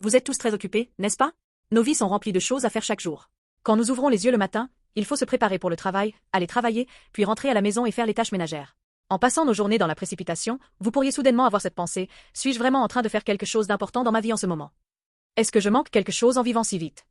Vous êtes tous très occupés, n'est-ce pas? Nos vies sont remplies de choses à faire chaque jour. Quand nous ouvrons les yeux le matin, il faut se préparer pour le travail, aller travailler, puis rentrer à la maison et faire les tâches ménagères. En passant nos journées dans la précipitation, vous pourriez soudainement avoir cette pensée, suis-je vraiment en train de faire quelque chose d'important dans ma vie en ce moment? Est-ce que je manque quelque chose en vivant si vite?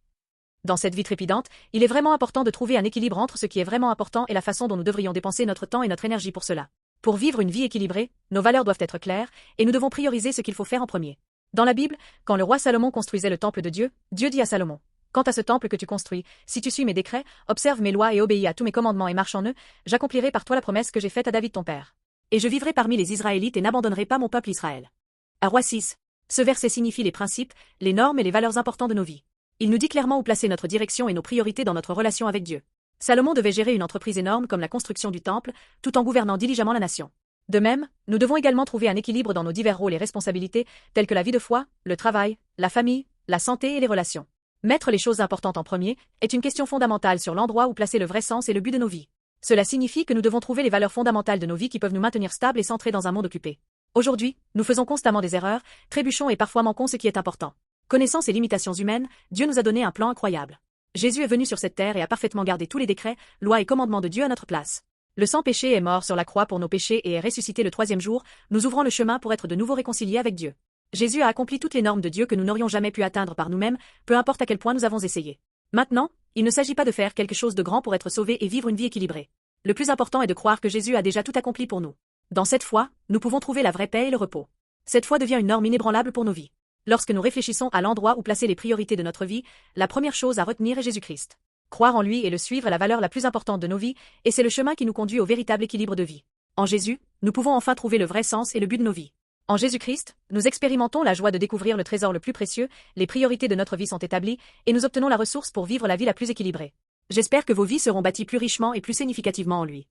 Dans cette vie trépidante, il est vraiment important de trouver un équilibre entre ce qui est vraiment important et la façon dont nous devrions dépenser notre temps et notre énergie pour cela. Pour vivre une vie équilibrée, nos valeurs doivent être claires, et nous devons prioriser ce qu'il faut faire en premier. Dans la Bible, quand le roi Salomon construisait le temple de Dieu, Dieu dit à Salomon, « Quant à ce temple que tu construis, si tu suis mes décrets, observe mes lois et obéis à tous mes commandements et marche en eux, j'accomplirai par toi la promesse que j'ai faite à David ton père. Et je vivrai parmi les Israélites et n'abandonnerai pas mon peuple Israël. » À Roi 6. Ce verset signifie les principes, les normes et les valeurs importantes de nos vies. Il nous dit clairement où placer notre direction et nos priorités dans notre relation avec Dieu. Salomon devait gérer une entreprise énorme comme la construction du temple, tout en gouvernant diligemment la nation. De même, nous devons également trouver un équilibre dans nos divers rôles et responsabilités, tels que la vie de foi, le travail, la famille, la santé et les relations. Mettre les choses importantes en premier est une question fondamentale sur l'endroit où placer le vrai sens et le but de nos vies. Cela signifie que nous devons trouver les valeurs fondamentales de nos vies qui peuvent nous maintenir stables et centrés dans un monde occupé. Aujourd'hui, nous faisons constamment des erreurs, trébuchons et parfois manquons ce qui est important. Connaissant ces limitations humaines, Dieu nous a donné un plan incroyable. Jésus est venu sur cette terre et a parfaitement gardé tous les décrets, lois et commandements de Dieu à notre place. Le sans-péché est mort sur la croix pour nos péchés et est ressuscité le troisième jour, nous ouvrant le chemin pour être de nouveau réconciliés avec Dieu. Jésus a accompli toutes les normes de Dieu que nous n'aurions jamais pu atteindre par nous-mêmes, peu importe à quel point nous avons essayé. Maintenant, il ne s'agit pas de faire quelque chose de grand pour être sauvés et vivre une vie équilibrée. Le plus important est de croire que Jésus a déjà tout accompli pour nous. Dans cette foi, nous pouvons trouver la vraie paix et le repos. Cette foi devient une norme inébranlable pour nos vies. Lorsque nous réfléchissons à l'endroit où placer les priorités de notre vie, la première chose à retenir est Jésus-Christ. Croire en lui et le suivre est la valeur la plus importante de nos vies, et c'est le chemin qui nous conduit au véritable équilibre de vie. En Jésus, nous pouvons enfin trouver le vrai sens et le but de nos vies. En Jésus-Christ, nous expérimentons la joie de découvrir le trésor le plus précieux, les priorités de notre vie sont établies, et nous obtenons la ressource pour vivre la vie la plus équilibrée. J'espère que vos vies seront bâties plus richement et plus significativement en lui.